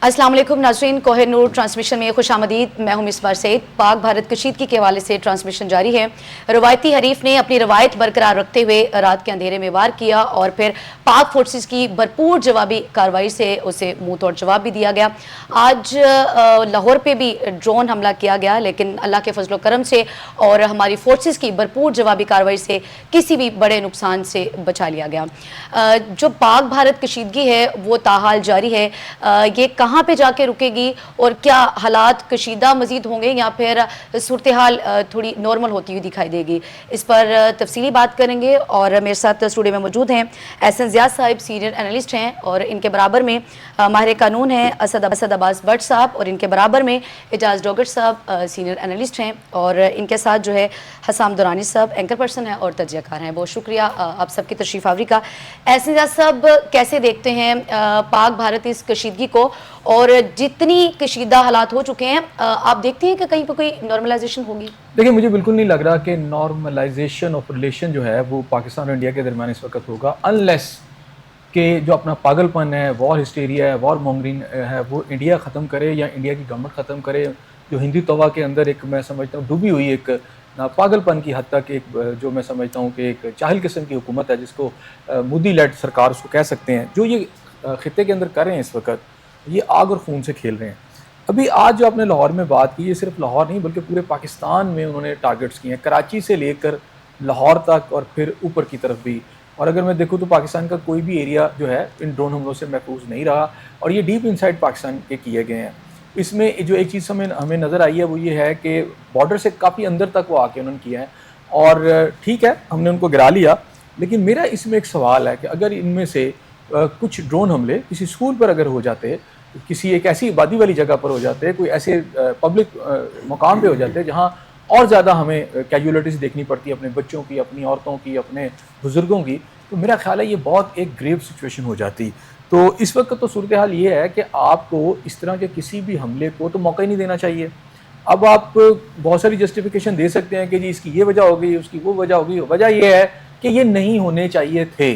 अस्सलाम वालेकुम नाज़रीन, कोहिनूर ट्रांसमिशन में खुशामदीद। मैं हूं मिसबाह सईद। पाक भारत कशीदगी के हवाले से ट्रांसमिशन जारी है। रवायती हरीफ ने अपनी रवायत बरकरार रखते हुए रात के अंधेरे में वार किया और फिर पाक फोर्सेस की भरपूर जवाबी कार्रवाई से उसे मुंह तोड़ जवाब भी दिया गया। आज लाहौर पे भी ड्रोन हमला किया गया, लेकिन अल्लाह के फजल करम से और हमारी फोर्सेस की भरपूर जवाबी कार्रवाई से किसी भी बड़े नुकसान से बचा लिया गया। जो पाक भारत कशीदगी है वो ताहाल जारी है। ये कहाँ पे जाके रुकेगी और क्या हालात कशीदा मजीद होंगे या फिर सूरत हाल थोड़ी नॉर्मल होती हुई दिखाई देगी, इस पर तफसीली बात करेंगे। और मेरे साथ स्टूडियो में मौजूद हैं एहसन ज़ियाद साहिब, सीनियर एनालिस्ट हैं, और इनके बराबर में माहिर कानून हैं असद अब्बास भट्ट साहब, और इनके बराबर में एजाज डोगर साहब, सीनियर एनालिस्ट हैं, और इनके साथ जो है हसाम दुरानी साहब, एंकर पर्सन हैं और तजज़ियाकार हैं। बहुत शुक्रिया आप सबकी तशरीफ़ आवरी का। एहसन ज़ियाद साहब, कैसे देखते हैं पाक भारत इस कशीदगी को, और जितनी कशीदा हालात हो चुके हैं, आप देखते हैं कि कहीं पर कोई नॉर्मलाइजेशन होगी? देखिए, मुझे बिल्कुल नहीं लग रहा कि नॉर्मलाइजेशन ऑफ रिलेशन जो है वो पाकिस्तान और इंडिया के दरमियान इस वक्त होगा, अनलेस कि जो अपना पागलपन है, वॉर हिस्टेरिया है, वॉर मॉन्गरिंग है, वो इंडिया ख़त्म करे या इंडिया की गवर्नमेंट ख़त्म करे। जो हिंदी तवा के अंदर एक, मैं समझता हूँ, डूबी हुई एक पागलपन की हद तक एक, जो मैं समझता हूँ कि एक जाहिल किस्म की हुकूमत है, जिसको मोदी लेड सरकार उसको कह सकते हैं, जो ये खित्ते के अंदर कर रहे हैं इस वक्त, ये आग और खून से खेल रहे हैं। अभी आज जो आपने लाहौर में बात की, ये सिर्फ लाहौर नहीं बल्कि पूरे पाकिस्तान में उन्होंने टारगेट्स किए हैं, कराची से लेकर लाहौर तक और फिर ऊपर की तरफ भी। और अगर मैं देखूँ तो पाकिस्तान का कोई भी एरिया जो है इन ड्रोन हमलों से महफूज नहीं रहा, और ये डीप इनसाइड पाकिस्तान के किए गए हैं। इसमें जो एक चीज़ हमें नज़र आई है वो ये है कि बॉर्डर से काफ़ी अंदर तक वो आके उन्होंने किया है, और ठीक है, हमने उनको गिरा लिया। लेकिन मेरा इसमें एक सवाल है कि अगर इनमें से कुछ ड्रोन हमले किसी स्कूल पर अगर हो जाते, किसी एक ऐसी आबादी वाली जगह पर हो जाते, कोई ऐसे पब्लिक मुकाम पे हो जाते जहाँ और ज़्यादा हमें कैजुअलिटीज़ देखनी पड़ती है, अपने बच्चों की, अपनी औरतों की, अपने बुज़ुर्गों की, तो मेरा ख्याल है ये बहुत एक ग्रेव सिचुएशन हो जाती। तो इस वक्त तो सूरत हाल ये है कि आपको इस तरह के किसी भी हमले को तो मौका ही नहीं देना चाहिए। अब आप बहुत सारी जस्टिफिकेशन दे सकते हैं कि जी इसकी ये वजह होगी, उसकी वो वजह होगी। वजह ये है कि ये नहीं होने चाहिए थे,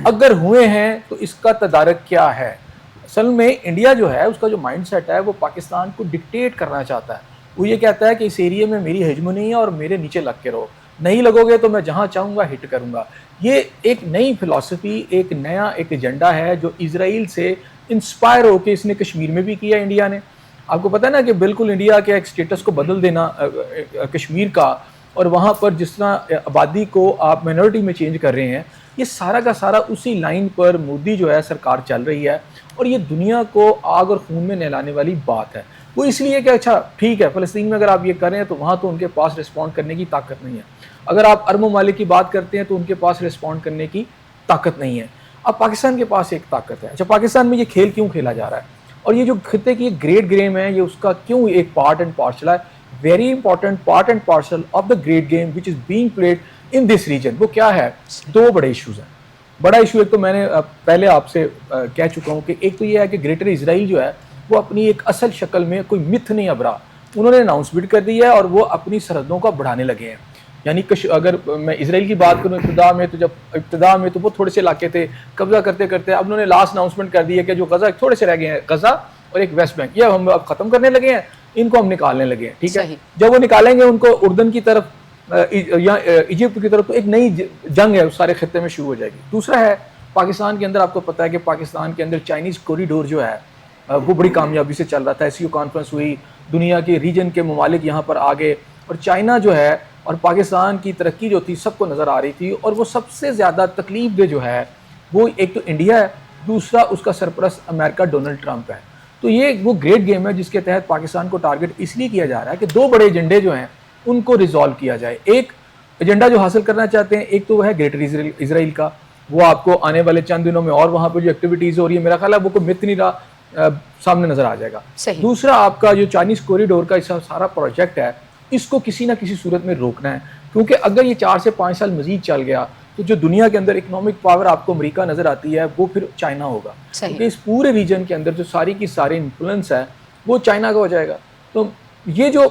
अगर हुए हैं तो इसका तदारक क्या है। असल में इंडिया जो है उसका जो माइंडसेट है वो पाकिस्तान को डिक्टेट करना चाहता है। वो ये कहता है कि इस एरिया में मेरी हेजमोनी है और मेरे नीचे लग के रहो, नहीं लगोगे तो मैं जहाँ चाहूँगा हिट करूँगा। ये एक नई फिलॉसफी, एक नया एक एजेंडा है जो इजराइल से इंस्पायर होकर इसने कश्मीर में भी किया इंडिया ने। आपको पता है ना कि बिल्कुल इंडिया के एक स्टेटस को बदल देना कश्मीर का, और वहाँ पर जिस तरह आबादी को आप माइनॉरिटी में चेंज कर रहे हैं, ये सारा का सारा उसी लाइन पर मोदी जो है सरकार चल रही है। और ये दुनिया को आग और खून में नहलाने वाली बात है। वो इसलिए कि अच्छा ठीक है, फ़लस्तीन में अगर आप ये करें तो वहाँ तो उनके पास रिस्पॉन्ड करने की ताकत नहीं है। अगर आप अरब ममालिक की बात करते हैं तो उनके पास रिस्पॉन्ड करने की ताकत नहीं है। अब पाकिस्तान के पास एक ताकत है। अच्छा, पाकिस्तान में ये खेल क्यों खेला जा रहा है, और ये जो खित्ते की ग्रेट गेम है, ये उसका क्यों एक पार्ट एंड पार्सल है, very important part and parcel of the great game which is being played in this region. वो क्या है? दो बड़े इशूज़ हैं। बड़ा इशू एक तो मैंने पहले आपसे कह चुका हूँ कि एक तो ये है कि ग्रेटर इजराइल जो है वो अपनी एक असल शक्ल में कोई मिथ नहीं अब रहा, उन्होंने अनाउंसमेंट कर दी है और वो अपनी सरहदों को बढ़ाने लगे हैं। यानी अगर मैं इसराइल की बात करूँ, इब्तिदा में तो वो थोड़े से इलाके थे कब्जा करते करते, अब उन्होंने लास्ट अनाउंसमेंट कर दी है कि जो गजा थोड़े से रह गए हैं, गजा और एक वेस्ट बैंक, ये हम अब ख़त्म करने लगे हैं, इनको हम निकालने लगे हैं। ठीक है, जब वो निकालेंगे उनको उर्दन की तरफ या इजिप्ट की तरफ, तो एक नई जंग है उस सारे खत्ते में शुरू हो जाएगी। दूसरा है पाकिस्तान के अंदर, आपको पता है कि पाकिस्तान के अंदर चाइनीज़ कॉरिडोर जो है वो बड़ी कामयाबी से चल रहा था। एससीओ कॉन्फ्रेंस हुई, दुनिया के रीजन के ममालिक यहाँ पर आ गए, और चाइना जो है और पाकिस्तान की तरक्की जो थी सबको नज़र आ रही थी। और वो सबसे ज़्यादा तकलीफ दे जो है वो एक तो इंडिया है, दूसरा उसका सरपरस्त अमेरिका डोनाल्ड ट्रंप है। तो ये वो ग्रेट गेम है जिसके तहत पाकिस्तान को टारगेट इसलिए किया जा रहा है कि दो बड़े एजेंडे जो हैं उनको रिजॉल्व किया जाए। एक एजेंडा जो हासिल करना चाहते हैं, एक तो वह है ग्रेटर इजराइल का, वो आपको आने वाले चंद दिनों में और वहाँ पर जो एक्टिविटीज़ हो रही है, मेरा ख्याल है वो कोई मिथ नहीं रहा, सामने नज़र आ जाएगा। दूसरा आपका जो चाइनीज़ कॉरिडोर का सारा प्रोजेक्ट है, इसको किसी ना किसी सूरत में रोकना है, क्योंकि अगर ये 4 से 5 साल मजीद चल गया तो जो दुनिया के अंदर इकोनॉमिक पावर आपको अमेरिका नज़र आती है वो फिर चाइना होगा, क्योंकि इस पूरे रीजन के अंदर जो सारी की सारी इन्फ्लुएंस है वो चाइना का हो जाएगा। तो ये जो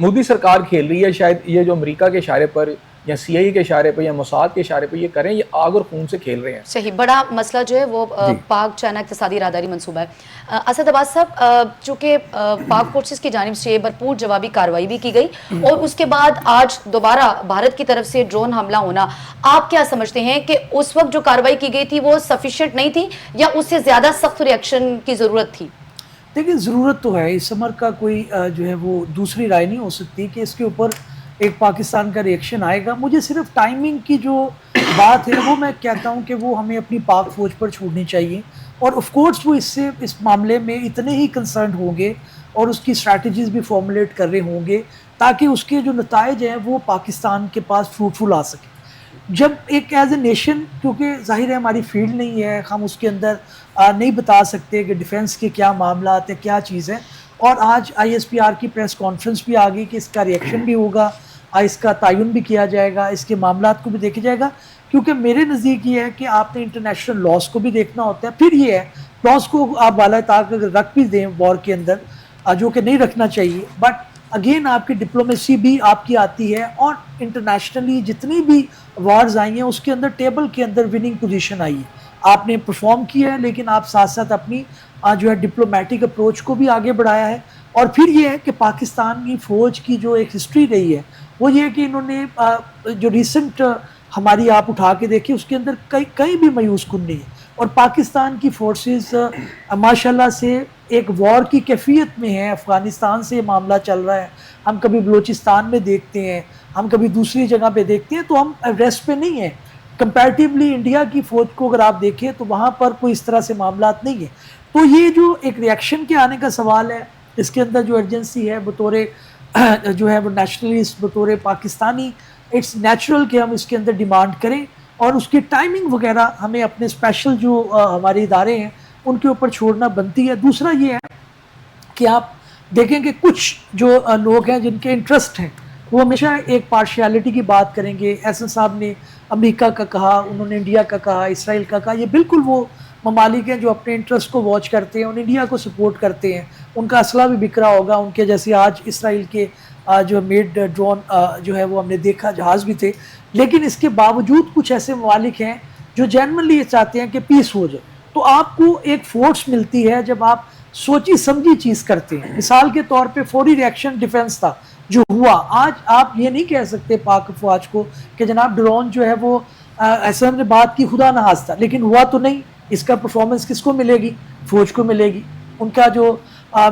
मोदी सरकार खेल रही है, शायद ये जो अमेरिका के इशारे पर या CIA के इशारे पे या मोसाद के इशारे पे ये करें, ये आग और खून से खेल रहे हैं। सही, बड़ा मसला जो है वो पाक चाइना इक़्तिसादी राहदारी मंसूबा है। असद अब्बास साहब, चूँकि पाक फोर्सेस की जानिब से भरपूर जवाबी कार्रवाई भी की गई और उसके बाद आज दोबारा भारत की तरफ से ड्रोन हमला होना, आप क्या समझते हैं कि उस वक्त जो कार्रवाई की गई थी वो सफिशिएंट नहीं थी या उससे ज़्यादा सख्त रिएक्शन की ज़रूरत थी? देखिए, ज़रूरत तो है, इस समर का कोई जो है वो दूसरी राय नहीं हो सकती कि इसके ऊपर एक पाकिस्तान का रिएक्शन आएगा। मुझे सिर्फ टाइमिंग की जो बात है वो मैं कहता हूँ कि वो हमें अपनी पाक फ़ौज पर छोड़नी चाहिए और ऑफ कोर्स वो इस मामले में इतने ही कंसर्न होंगे और उसकी स्ट्रैटेजीज़ भी फॉर्मुलेट कर रहे होंगे ताकि उसके जो नताइज हैं वो पाकिस्तान के पास फ्रूटफुल आ सके। जब एक एज ए नेशन, क्योंकि जाहिर है हमारी फील्ड नहीं है, हम उसके अंदर नहीं बता सकते कि डिफेंस के क्या मामला है, क्या चीज़ है। और आज ISPR की प्रेस कॉन्फ्रेंस भी आ गई कि इसका रिएक्शन भी होगा, इसका तयन भी किया जाएगा, इसके मामला को भी देखा जाएगा। क्योंकि मेरे नज़दीक ये है कि आपने इंटरनेशनल लॉस को भी देखना होता है। फिर ये है, लॉस को आप वाला ताक रख भी दें वॉर के अंदर, जो कि नहीं रखना चाहिए, बट अगेन आपकी डिप्लोमेसी भी आपकी आती है और इंटरनेशनली जितनी भी वॉर्स आई हैं उसके अंदर टेबल के अंदर विनिंग पोजीशन आई है। आपने परफॉर्म किया है, लेकिन आप साथ साथ अपनी जो है डिप्लोमेटिक अप्रोच को भी आगे बढ़ाया है। और फिर ये है कि पाकिस्तान की फ़ौज की जो एक हिस्ट्री रही है वो ये है कि इन्होंने जो रिसेंट हमारी आप उठा के देखिए उसके अंदर कहीं भी मायूस कुन नहीं है। और पाकिस्तान की फोर्सेस माशाल्लाह से एक वॉर की कैफियत में है। अफ़गानिस्तान से मामला चल रहा है, हम कभी बलूचिस्तान में देखते हैं, हम कभी दूसरी जगह पे देखते हैं, तो हम रेस्ट पे नहीं है। कंपैरेटिवली इंडिया की फ़ौज को अगर आप देखें तो वहाँ पर कोई इस तरह से मामला नहीं है। तो ये जो एक रिएक्शन के आने का सवाल है, इसके अंदर जो अर्जेंसी है बतौर जो है वो नेशनलिस्ट, बतौर पाकिस्तानी, इट्स नेचुरल कि हम इसके अंदर डिमांड करें और उसकी टाइमिंग वगैरह हमें अपने स्पेशल जो हमारे इदारे हैं उनके ऊपर छोड़ना बनती है। दूसरा ये है कि आप देखें कि कुछ जो लोग हैं जिनके इंटरेस्ट हैं वो हमेशा एक पार्शियलिटी की बात करेंगे। एहसन साहब ने अमेरिका का कहा, उन्होंने इंडिया का कहा, इसराइल का कहा। ये बिल्कुल वो ममालिक हैं जो अपने इंटरेस्ट को वॉच करते हैं और इंडिया को सपोर्ट करते हैं। उनका असला भी बिक रहा होगा उनके, जैसे आज इसराइल के जो मेड ड्रोन जो है वो हमने देखा, जहाज़ भी थे। लेकिन इसके बावजूद कुछ ऐसे ममालिक हैं जो जेन्युइनली ये चाहते हैं कि पीस हो जाए। तो आपको एक फोर्स मिलती है जब आप सोची समझी चीज़ करते हैं। मिसाल के तौर पे फौरी रिएक्शन डिफेंस था जो हुआ। आज आप ये नहीं कह सकते पाक फौज को कि जनाब ड्रोन जो है वो ऐसे हमने बात की खुदा न खास्ता, लेकिन हुआ तो नहीं। इसका परफॉर्मेंस किसको मिलेगी? फौज को मिलेगी। उनका जो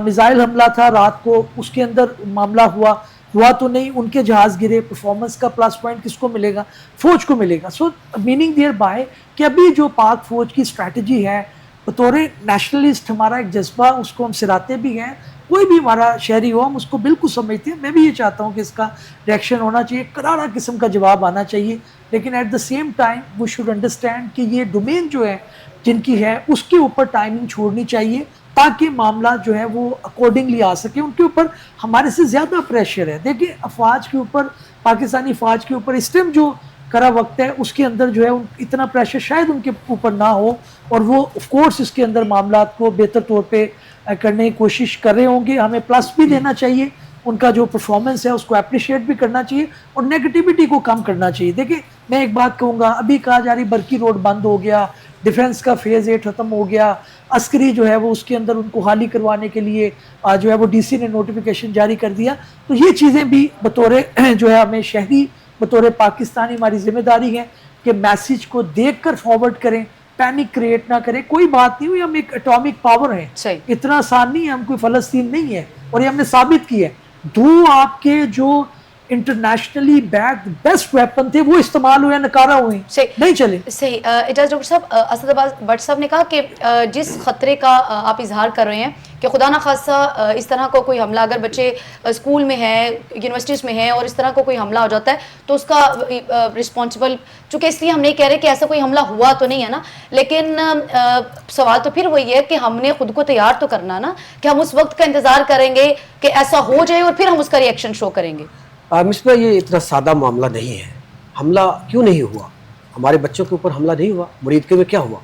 मिसाइल हमला था रात को, उसके अंदर मामला हुआ तो नहीं, उनके जहाज़ गिरे, परफॉर्मेंस का प्लस पॉइंट किसको मिलेगा? फौज को मिलेगा। सो मीनिंग देयर बाय कि अभी जो पाक फौज की स्ट्रैटेजी है, बतौर नेशनलिस्ट हमारा एक जज्बा, उसको हम सिराते भी हैं। कोई भी हमारा शहरी हो हम उसको बिल्कुल समझते हैं। मैं भी ये चाहता हूँ कि इसका रिएक्शन होना चाहिए, करारा किस्म का जवाब आना चाहिए, लेकिन at the same time we should understand कि ये डोमेन जो है जिनकी है उसके ऊपर टाइमिंग छोड़नी चाहिए ताकि मामला जो है वो अकॉर्डिंगली आ सके। उनके ऊपर हमारे से ज़्यादा प्रेशर है। देखिए, अफवाज के ऊपर, पाकिस्तानी फ़ौज के ऊपर इस टाइम जो करा वक्त है उसके अंदर जो है इतना प्रेशर शायद उनके ऊपर ना हो और वो ऑफ कोर्स इसके अंदर मामला को बेहतर तौर पे करने की कोशिश कर रहे होंगे। हमें प्लस भी देना चाहिए, उनका जो परफॉर्मेंस है उसको अप्रिशिएट भी करना चाहिए और नेगेटिविटी को कम करना चाहिए। देखिए, मैं एक बात कहूँगा, अभी कहा जा रही बरकी रोड बंद हो गया, डिफेंस का फेज़ 8 ख़त्म हो गया, अस्करी जो है वो उसके अंदर उनको हाली करवाने के लिए जो है वो DC ने नोटिफिकेशन जारी कर दिया। तो ये चीज़ें भी बतौर जो है हमें शहरी, बतौर पाकिस्तानी हमारी जिम्मेदारी है कि मैसेज को देखकर फॉरवर्ड करें, पैनिक क्रिएट ना करें। कोई बात नहीं हुई, हम एक एटॉमिक पावर हैं, इतना आसान नहीं है, हम कोई फ़लस्तीन नहीं है और ये हमने साबित किया है। दो आपके जो इंटरनेशनली बैक्ड बेस्ट वेपन थे वो इस्तेमाल हुए, नकारा हुए, नहीं चले। सही। इजाज़ डॉक्टर साहब, असद अब्बास भट्ट साहब ने कहा कि जिस खतरे का आप इजहार कर रहे हैं कि खुदा ना खासा इस तरह का कोई हमला, अगर बच्चे स्कूल में हैं, यूनिवर्सिटीज़ में हैं और इस तरह का कोई हमला हो जाता है तो उसका रिस्पॉन्सिबल, चूँकि इसलिए हम नहीं कह रहे कि ऐसा कोई हमला हुआ तो नहीं है ना, लेकिन सवाल तो फिर वही है कि हमने खुद को तैयार तो करना ना, कि हम उस वक्त का इंतज़ार करेंगे कि ऐसा हो जाए और फिर हम उसका रिएक्शन शो करेंगे। मिसबा, ये इतना सादा मामला नहीं है। हमला क्यों नहीं हुआ? हमारे बच्चों के ऊपर हमला नहीं हुआ। मुरीदके में क्या हुआ?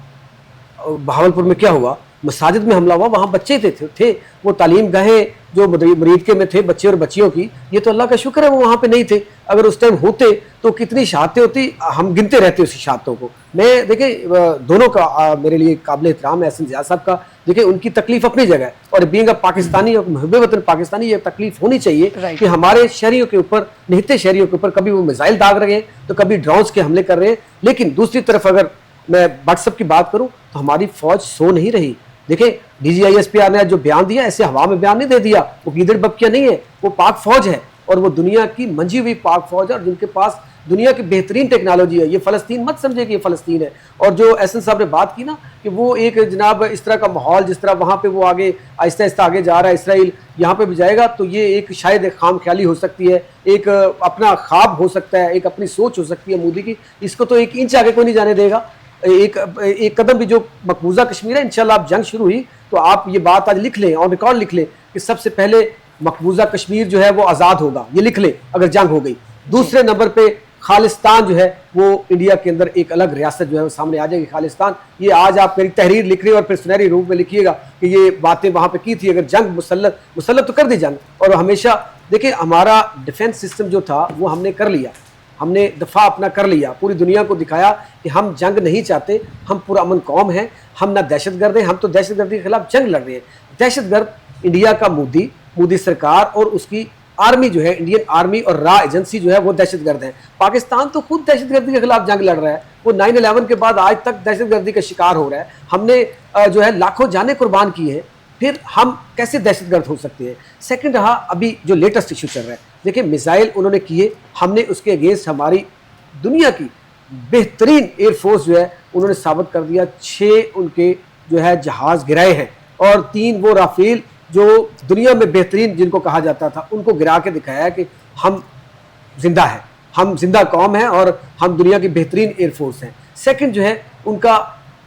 बहावलपुर में क्या हुआ? मसाजिद में हमला हुआ, वहाँ बच्चे थे वो तालीम गाहें जो मरीद के में थे, बच्चे और बच्चियों की, ये तो अल्लाह का शुक्र है वो वहाँ पे नहीं थे। अगर उस टाइम होते तो कितनी शहादतें होती, हम गिनते रहते उसी शहादतों को। मैं देखिए दोनों का मेरे लिए काबिल एहतराम है एहसन ज़िया साहब का, देखिए उनकी तकलीफ अपनी जगह है, और बीइंग अ पाकिस्तानी और मुहब्बे वतन पाकिस्तानी ये तकलीफ होनी चाहिए कि हमारे शहरियों के ऊपर, निहत्ते शहरियों के ऊपर कभी वो मिसाइल दाग रहे हैं तो कभी ड्रोन्स के हमले कर रहे हैं। लेकिन दूसरी तरफ अगर मैं व्हाट्सएप की बात करूं तो हमारी फौज सो नहीं रही। देखिए DGISPR ने जो बयान दिया ऐसे हवा में बयान नहीं दे दिया, वो गीदड़ बकिया नहीं है, वो पाक फौज है और वो दुनिया की मंजी हुई पाक फौज है और जिनके पास दुनिया की बेहतरीन टेक्नोलॉजी है। ये फ़लस्तीन मत समझे कि ये फ़लस्तीन है। और जो एहसन साहब ने बात की ना कि वो एक जनाब इस तरह का माहौल, जिस तरह वहाँ पे वो आगे आहिस्ता आहिस्ता आगे जा रहा है, इसराइल यहाँ पे भी जाएगा, तो ये एक शायद एक खाम ख्याली हो सकती है, एक अपना ख्वाब हो सकता है, एक अपनी सोच हो सकती है मोदी की। इसको तो 1 इंच आगे कोई नहीं जाने देगा। एक कदम भी जो मकबूजा कश्मीर है, इंशाल्लाह आप जंग शुरू हुई तो आप ये बात आज लिख लें, ऑन रिकॉर्ड लिख लें कि सबसे पहले मकबूजा कश्मीर जो है वो आज़ाद होगा, ये लिख लें अगर जंग हो गई। दूसरे नंबर पे खालिस्तान जो है वो इंडिया के अंदर एक अलग रियासत जो है वो सामने आ जाएगी, खालिस्तान। ये आज आप मेरी तहरीर लिख रही है और फिर सुनहरी रूप में लिखिएगा कि ये बातें वहाँ पे की थी। अगर जंग मुसल्लत तो कर दी जंग, और हमेशा देखिए हमारा डिफेंस सिस्टम जो था वो हमने कर लिया, हमने दफ़ा अपना कर लिया, पूरी दुनिया को दिखाया कि हम जंग नहीं चाहते, हम पुरअमन कौम हैं, हम ना दहशतगर्द हैं, हम तो दहशतगर्दी के खिलाफ जंग लड़ रहे हैं। दहशतगर्द इंडिया का मोदी सरकार और उसकी आर्मी जो है, इंडियन आर्मी और रा एजेंसी जो है वो दहशतगर्द है। पाकिस्तान तो खुद दहशतगर्दी के खिलाफ जंग लड़ रहा है, वो 9/11 के बाद आज तक दहशतगर्दी का शिकार हो रहा है। हमने जो है लाखों जानें कुर्बान की है, फिर हम कैसे दहशतगर्द हो सकते हैं। सेकंड रहा अभी जो लेटेस्ट इशू चल रहा है, देखिए मिसाइल उन्होंने किए, हमने उसके अगेंस्ट हमारी दुनिया की बेहतरीन एयरफोर्स जो है उन्होंने साबित कर दिया। 6 उनके जो है जहाज़ गिराए हैं और 3 वो राफेल जो दुनिया में बेहतरीन जिनको कहा जाता था उनको गिरा के दिखाया कि हम जिंदा हैं, हम जिंदा कौम हैं और हम दुनिया की बेहतरीन एयरफोर्स हैं। सेकंड जो है उनका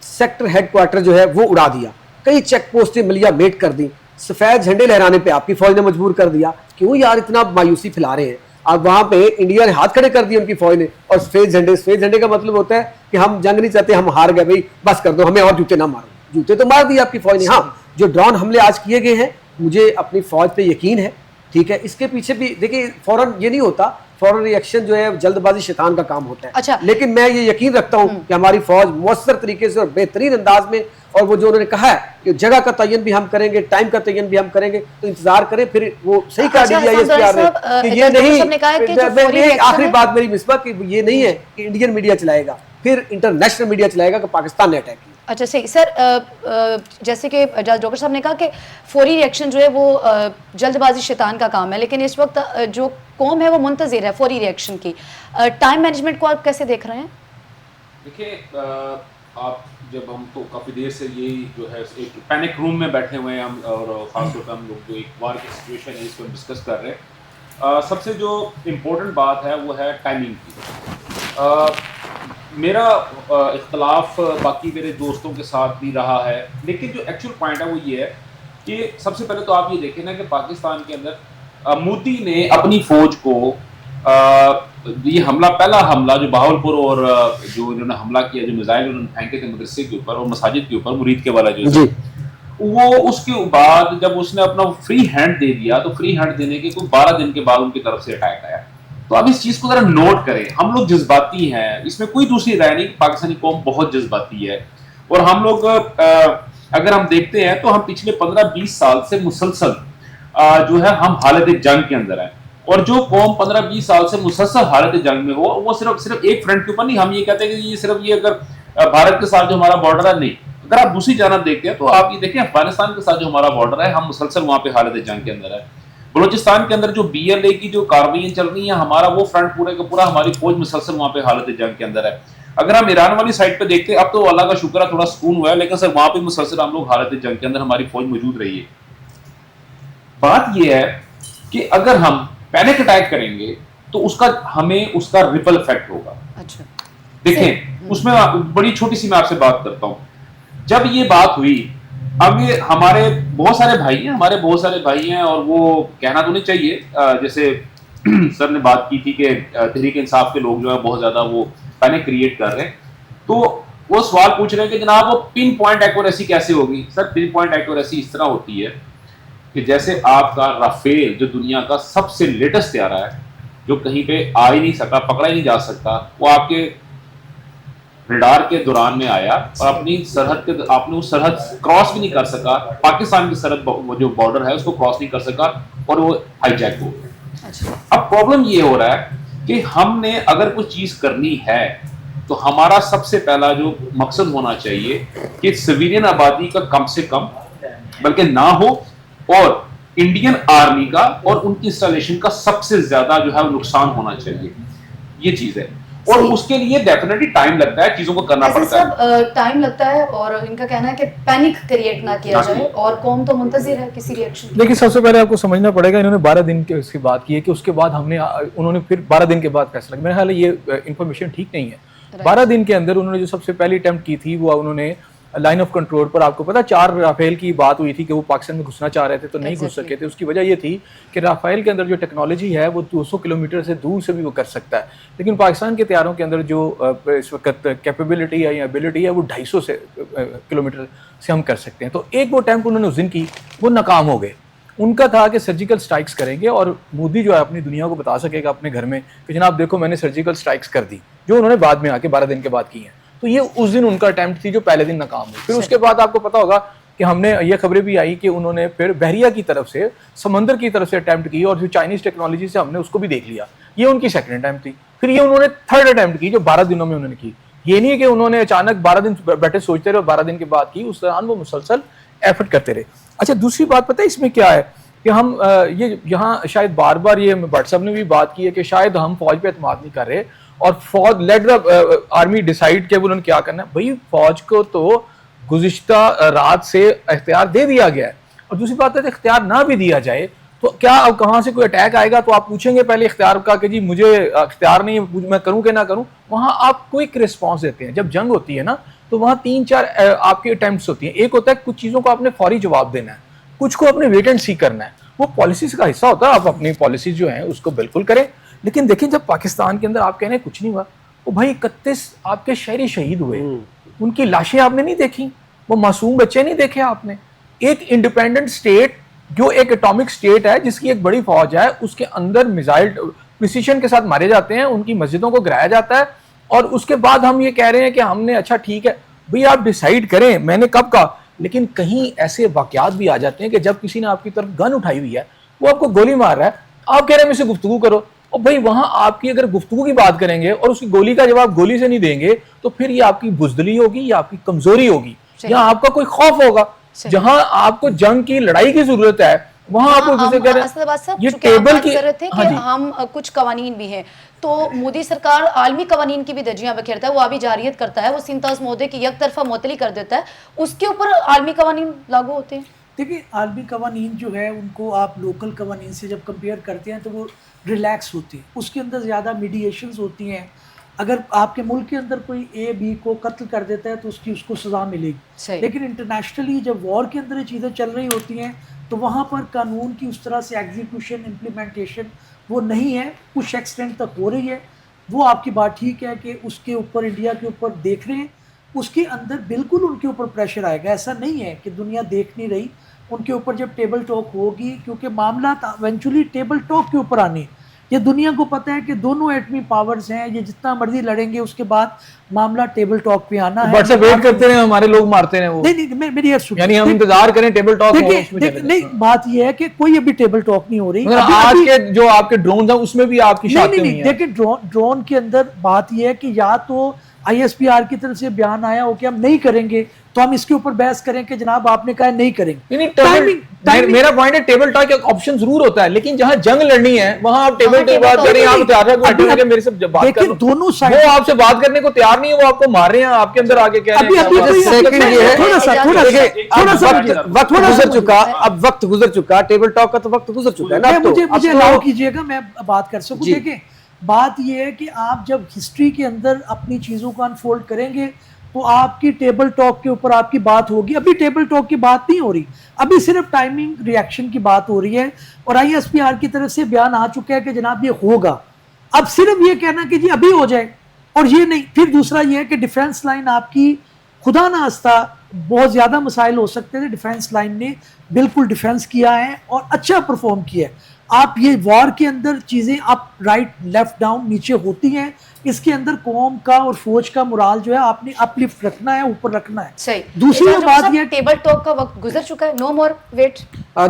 सेक्टर हेडक्वार्टर जो है वो उड़ा दिया, कई चेक पोस्टें मिलिया मेट कर दी, सफ़ेद झंडे लहराने पे आपकी फौज ने मजबूर कर दिया। क्यों यार इतना मायूसी फैला रहे हैं आप? वहाँ पे इंडिया ने हाथ खड़े कर दिए उनकी फौज ने, और सफ़ेद झंडे का मतलब होता है कि हम जंग नहीं चाहते, हम हार गए भाई, बस कर दो, हमें और जूते ना मारो। जूते तो मार दिए आपकी फौज ने। हाँ, जो ड्रोन हमले आज किए गए हैं मुझे अपनी फौज पे यकीन है, ठीक है। इसके पीछे भी देखिए फौरन ये नहीं होता, फौरन रिएक्शन जो है जल्दबाजी शैतान का काम होता है। अच्छा। लेकिन मैं ये यकीन रखता हूँ कि हमारी फौज मौसर तरीके से और बेहतरीन अंदाज में, और वो जो उन्होंने कहा है कि जगह का तयन भी हम करेंगे, टाइम का तयन भी हम करेंगे, तो इंतजार करें। फिर वो सही कहा DGISPR ने कि ये नहीं, आखिरी बात मेरी मिसबा कि ये नहीं है कि इंडियन मीडिया चलाएगा, फिर इंटरनेशनल मीडिया चलाएगा कि पाकिस्तान ने अटैक किया। अच्छा सही सर, जैसे कि डॉक्टर साहब ने कहा कि फौरी रिएक्शन जो है वो जल्दबाजी शैतान का काम है, लेकिन इस वक्त जो कौम है वो मुंतज़िर है फौरी रिएक्शन की। टाइम मैनेजमेंट को आप कैसे देख रहे हैं? देखिए आप जब हम तो काफ़ी देर से यही जो है एक पैनिक रूम में बैठे हुए हैं हम, और ख़ासतौर पर हम लोग जो एक वार की सिचुएशन है इसको डिस्कस कर रहे हैं। सबसे जो इम्पोर्टेंट बात है वो है टाइमिंग की। मेरा इख्तलाफ बाकी मेरे दोस्तों के साथ भी रहा है, लेकिन जो एक्चुअल पॉइंट है वो ये है कि सबसे पहले तो आप ये देखें ना कि पाकिस्तान के अंदर मोदी ने अपनी फ़ौज को ये हमला, पहला हमला जो बहावलपुर और जो इन्होंने हमला किया, जो मिसाइल उन्होंने फेंके थे मदरसे के ऊपर और मसाजिद के ऊपर, मुरीद के वाला जो वो, उसके बाद जब उसने अपना फ्री हैंड दे दिया तो फ्री हैंड देने के कोई 12 दिन के बाद उनकी तरफ से अटैक आया। तो अब इस चीज को जरा नोट करें, हम लोग जज्बाती हैं, इसमें कोई दूसरी राय नहीं। पाकिस्तानी कौम बहुत जज्बाती है और हम लोग अगर हम देखते हैं तो हम पिछले 15-20 साल से मुसलसल जो है हम हालत जंग के अंदर है, और जो कौम 15-20 साल से मुसलसल हालत जंग में हो वो सिर्फ एक फ्रंट के ऊपर नहीं। हम ये कहते हैं कि ये सिर्फ ये अगर भारत के साथ जो हमारा बॉर्डर है, नहीं, अगर आप दूसरी जानब देखते हैं तो आप ये देखें अफगानिस्तान के साथ जो हमारा बॉर्डर है, हम मुसलसल वहाँ पे हालत जंग के अंदर है। बलूचिस्तान के अंदर जो BLA की जो कार्रवाई चल रही है, हमारा वो फ्रंट पूरे का पूरा हमारी फौज मुसलसल वहाँ पे हालत जंग के अंदर है। अगर हम ईरान वाली साइड पे देखते हैं, अब तो अल्लाह का शुक्र है थोड़ा सुकून हुआ है, लेकिन सर वहाँ पे मुसलसल हम लोग हालत जंग के अंदर हमारी फौज मौजूद रही है। बात यह है कि अगर हम पैनिक अटैक करेंगे तो हमें उसका रिपल इफेक्ट होगा। अच्छा, देखें उसमें बड़ी छोटी सी मैं आपसे बात करता हूँ। जब ये बात हुई, अब ये हमारे बहुत सारे भाई हैं और वो कहना तो नहीं चाहिए, जैसे सर ने बात की थी कि तहरीक इंसाफ के लोग जो है बहुत ज्यादा वो पैनिक क्रिएट कर रहे हैं। तो वो सवाल पूछ रहे हैं कि जनाब वो पिन पॉइंट एक्यूरेसी कैसे होगी। सर पिन पॉइंट एक्यूरेसी इस तरह होती है कि जैसे आपका राफेल जो दुनिया का सबसे लेटेस्ट तैयारा है, जो कहीं पे आ ही नहीं सका, पकड़ा ही नहीं जा सकता, वो आपके रडार के दौरान में आया और अपनी सरहद के आपने उस सरहद क्रॉस भी नहीं कर सका, पाकिस्तान की सरहद वो जो बॉर्डर है उसको क्रॉस नहीं कर सका और वो हाईजैक हो गया। अब प्रॉब्लम ये हो रहा है कि हमने अगर कुछ चीज करनी है तो हमारा सबसे पहला जो मकसद होना चाहिए कि सिविलियन आबादी का कम से कम बल्कि ना हो और इंडियन आर्मी का और उनकी इंस्टॉलेशन का सबसे ज्यादा जो है वो नुकसान होना चाहिए। ये चीज है और उसके लिए डेफिनेटली टाइम लगता है, चीजों को करना पड़ता है, टाइम लगता है और इनका कहना है कि पैनिक क्रिएट ना किया जाए और कौम तो मुंतजिर है किसी रिएक्शन। देखिए सबसे पहले आपको समझना पड़ेगा, इन्होंने 12 दिन की उसकी बात की है कि उसके बाद उन्होंने फिर 12 दिन के बाद फैसला किया। मेरे ख्याल है ये इंफॉर्मेशन ठीक नहीं है। 12 दिन के अंदर उन्होंने जो सबसे पहली अटेम्प्ट की थी वो उन्होंने लाइन ऑफ कंट्रोल पर, आपको पता 4 राफेल की बात हुई थी कि वो पाकिस्तान में घुसना चाह रहे थे तो नहीं घुस सके थे। उसकी वजह ये थी कि राफेल के अंदर जो टेक्नोलॉजी है वो 200 किलोमीटर से दूर से भी वो कर सकता है, लेकिन पाकिस्तान के तैयारों के अंदर जो इस वक्त कैपेबिलिटी है या एबिलिटी है वो 250 किलोमीटर से हम कर सकते हैं। तो एक वो अटेम्प्ट उन्होंने उस दिन की, वो नाकाम हो गए। उनका था कि सर्जिकल स्ट्राइक्स करेंगे और मोदी जो है अपनी दुनिया को बता सकेगा अपने घर में कि जनाब देखो मैंने सर्जिकल स्ट्राइक्स कर दी, जो उन्होंने बाद में आके 12 दिन के बाद की हैं। तो ये उस दिन उनका अटेम्प्ट थी जो पहले दिन नाकाम हुई। फिर उसके बाद आपको पता होगा कि हमने ये खबरें भी आई कि उन्होंने फिर बहरिया की तरफ से, समंदर की तरफ से अटेम्प्ट की और जो चाइनीज टेक्नोलॉजी से हमने उसको भी देख लिया। ये उनकी सेकंड अटेम्प्ट थी। फिर ये उन्होंने थर्ड अटेम्प्ट की जो 12 दिनों में उन्होंने की। ये नहीं है कि उन्होंने अचानक 12 दिन बैठे सोचते रहे और 12 दिन के बाद की, उस दौरान वो मुसलसल एफर्ट करते रहे। अच्छा दूसरी बात पता है इसमें क्या है कि हम ये यहाँ शायद बार बार ये व्हाट्सएप ने भी बात की है कि शायद हम फौज पे एतमाद नहीं कर रहे और फौज लेट द आर्मी डिसाइड कि उन्होंने क्या करना है। भाई फौज को तो गुज़िश्ता रात से इख्तियार दे दिया गया है और दूसरी बात है कि इख्तियार ना भी दिया जाए तो क्या अब कहाँ से कोई अटैक आएगा तो आप पूछेंगे पहले इख्तियार का कि जी मुझे इख्तियार नहीं, मैं करूँ कि ना करूँ। वहाँ आप क्विक रिस्पॉन्स देते हैं। जब जंग होती है ना तो वहाँ 3-4 आपकी अटेम्प्ट्स होती हैं। एक होता है कुछ चीज़ों को आपने फौरी जवाब देना है, कुछ को अपने वेट एंड सी करना है, वो पॉलिसीज का हिस्सा होता है। आप अपनी पॉलिसीज जो हैं उसको बिल्कुल करें, लेकिन देखिए जब पाकिस्तान के अंदर आप कह रहे हैं कुछ नहीं हुआ, वो भाई 31 आपके शहरी शहीद हुए, उनकी लाशें आपने नहीं देखी, वो मासूम बच्चे नहीं देखे आपने। एक इंडिपेंडेंट स्टेट जो एक एटॉमिक स्टेट है जिसकी एक बड़ी फौज है, उसके अंदर मिसाइल प्रिसीशन के साथ मारे जाते हैं, उनकी मस्जिदों को गिराया जाता है और उसके बाद हम ये कह रहे हैं कि हमने अच्छा ठीक है भाई आप डिसाइड करें, मैंने कब कहा। लेकिन कहीं ऐसे वाकयात भी आ जाते हैं कि जब किसी ने आपकी तरफ गन उठाई हुई है, वो आपको गोली मार रहा है, आप कह रहे हैं मुझसे गुफ्तगू करो, और भाई वहां आपकी अगर गुफ्तगू की बात करेंगे और उसकी गोली का जवाब गोली से नहीं देंगे तो फिर ये आपकी बुजदली होगी या आपकी कमजोरी होगी या आपका कोई खौफ होगा। जहां आपको जंग की लड़ाई की जरूरत है वहां आपको जैसे कह रहे हैं ये टेबल की कि हम कुछ कवानीन भी हैं तो मोदी सरकार आलमी कवानीन की भी धज्जियां बिखेरता है, वो अभी जारियत करता है, वो सिंताज मोदी की एक तरफा मुअत्तली कर देता है, उसके ऊपर आलमी कवानीन लागू होते हैं। देखिए आलमी कवानीन जो है उनको आप लोकल कवानीन से जब कंपेयर करते हैं तो वो रिलैक्स होती है, उसके अंदर ज़्यादा मीडिएशंस होती हैं। अगर आपके मुल्क के अंदर कोई ए बी को कत्ल कर देता है तो उसको सज़ा मिलेगी, लेकिन इंटरनेशनली जब वॉर के अंदर ये चीज़ें चल रही होती हैं तो वहाँ पर कानून की उस तरह से एग्जीक्यूशन इम्प्लीमेंटेशन वो नहीं है, कुछ एक्सटेंट तक हो रही है। वो आपकी बात ठीक है कि उसके ऊपर इंडिया के ऊपर देख रहे हैं, उसके अंदर बिल्कुल उनके ऊपर प्रेशर आएगा। ऐसा नहीं है कि दुनिया देख नहीं रही, उनके ऊपर जब टेबल टॉक होगी, क्योंकि मामला इवेंचुअली टेबल टॉक के ऊपर आने, ये दुनिया को पता है कि दोनों एटमी पावर्स हैं, ये जितना मर्जी लड़ेंगे उसके बाद मामला टेबल टॉक पे आना है। व्हाट्सएप वेट करते रहे, हमारे लोग मारते रहे वो। नहीं मेरी यानी हम इंतजार करें टेबल टॉक नहीं, बात ये है कि कोई अभी टेबल टॉक नहीं हो रही। आज के जो आपके ड्रोन है उसमें भी आपकी शादी नहीं है। देखिए ड्रोन के अंदर बात ये है कि या तो ISPR की तरफ से बयान आया हो कि हम नहीं करेंगे तो हम इसके ऊपर बहस करें कि जनाब आपने कहा नहीं करेंगे। मेरा पॉइंट है टेबल टॉक एक ऑप्शन जरूर होता है, लेकिन जहां जंग लड़नी है वहां आप टेबल टॉक बात करें, आप तैयार मेरे से बात कर लो। दोनों वो आपसे बात करने को तैयार नहीं है, वो आपको मार रहे हैं, आपके अंदर आके कह रहे हैं। वक्त गुजर चुका, अब वक्त गुजर चुका, टेबल टॉक का तो वक्त गुजर चुका है ना। मुझे अलाउ कीजिएगा मैं बात कर सकूं। देखिए बात यह है कि आप जब हिस्ट्री के अंदर अपनी चीज़ों को अनफोल्ड करेंगे तो आपकी टेबल टॉक के ऊपर आपकी बात होगी। अभी टेबल टॉक की बात नहीं हो रही, अभी सिर्फ टाइमिंग रिएक्शन की बात हो रही है और ISPR की तरफ से बयान आ चुका है कि जनाब ये होगा। अब सिर्फ ये कहना कि जी अभी हो जाए, और ये नहीं, फिर दूसरा ये है कि डिफेंस लाइन आपकी खुदा ना हस्ता बहुत ज़्यादा मसाइल हो सकते थे, डिफेंस लाइन ने बिल्कुल डिफेंस किया है और अच्छा परफॉर्म किया है। आप ये वॉर के अंदर चीज़ें आप राइट लेफ्ट डाउन नीचे होती हैं, इसके अंदर कौम का और फौज का मुराल जो है आपने अपलिफ्ट रखना है, ऊपर रखना है। सही। दूसरी एजाज बात साहब, ये टेबल टॉक का वक्त गुजर चुका है, नो मोर वेट।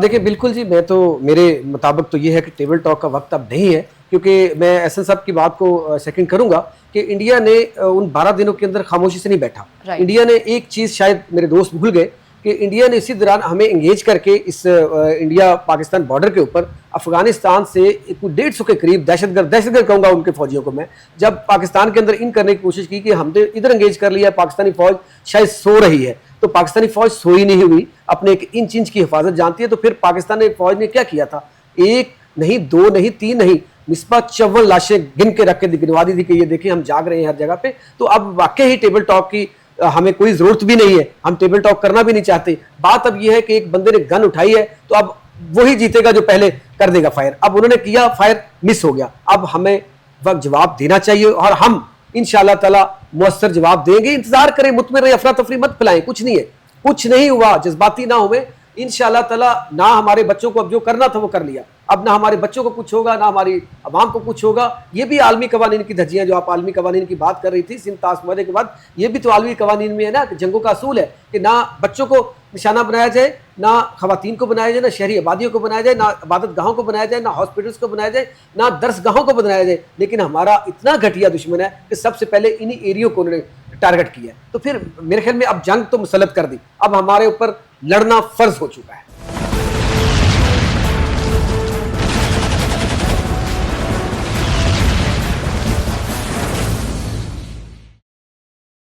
देखिए बिल्कुल जी, मैं तो मेरे मुताबिक तो ये है कि टेबल टॉक का वक्त अब नहीं है, क्योंकि मैं एहसन साहब की बात को सेकंड करूंगा कि इंडिया ने उन 12 दिनों के अंदर खामोशी से नहीं बैठा। Right. इंडिया ने एक चीज़ शायद मेरे दोस्त भूल गए कि इंडिया ने इसी दौरान हमें एंगेज करके इस इंडिया पाकिस्तान बॉर्डर के ऊपर अफगानिस्तान से 150 के करीब दहशतगर्द कहूँगा उनके फौजियों को मैं, जब पाकिस्तान के अंदर इन करने की कोशिश की कि हमने इधर एंगेज कर लिया, पाकिस्तानी फौज शायद सो रही है, तो पाकिस्तानी फौज सोई नहीं हुई, अपने एक इंच इंच की हिफाजत जानती है। तो फिर पाकिस्तानी फौज ने क्या किया था, एक नहीं, दो नहीं, तीन नहीं, मिसबा 54 लाशें गिन के रख के गिनवा दी थी कि ये देखिए हम जाग रहे हैं हर जगह पे। तो अब वाकई ही टेबल टॉक की हमें कोई जरूरत भी नहीं है, हम टेबल टॉक करना भी नहीं चाहते। बात अब यह है कि एक बंदे ने गन उठाई है तो अब वही जीतेगा जो पहले कर देगा फायर। अब उन्होंने किया, फायर मिस हो गया, अब हमें वक्त जवाब देना चाहिए और हम इंशाअल्लाह ताला मुअस्सर जवाब देंगे। इंतजार करें, मुतमिन रहे, अफरा तफरी मत फैलाएं, कुछ नहीं है, कुछ नहीं हुआ, जज्बाती ना हुए। इंशाअल्लाह ताला ना हमारे बच्चों को अब जो करना था वो कर लिया, अब ना हमारे बच्चों को कुछ होगा, ना हमारी अवाम को कुछ होगा। ये भी आलमी कवानीन की धज्जियां, जो आप आलमी कवानीन की बात कर रही थी सिंध ताश मुआहदे के बाद, ये भी तो आलमी कवानीन में है ना कि जंगों का असूल है कि ना बच्चों को निशाना बनाया जाए, ना खवातीन को बनाया जाए, ना शहरी आबादियों को बनाया जाए, ना इबादत गाहों को बनाया जाए, ना हॉस्पिटल्स को बनाया जाए, ना दर्स गाहों को बनाया जाए। लेकिन हमारा इतना घटिया दुश्मन है कि सबसे पहले इन्हीं एरियो को उन्होंने टारगेट किया। तो फिर मेरे ख्याल में अब जंग तो मुसल्लत कर दी, अब हमारे ऊपर लड़ना फर्ज हो चुका है।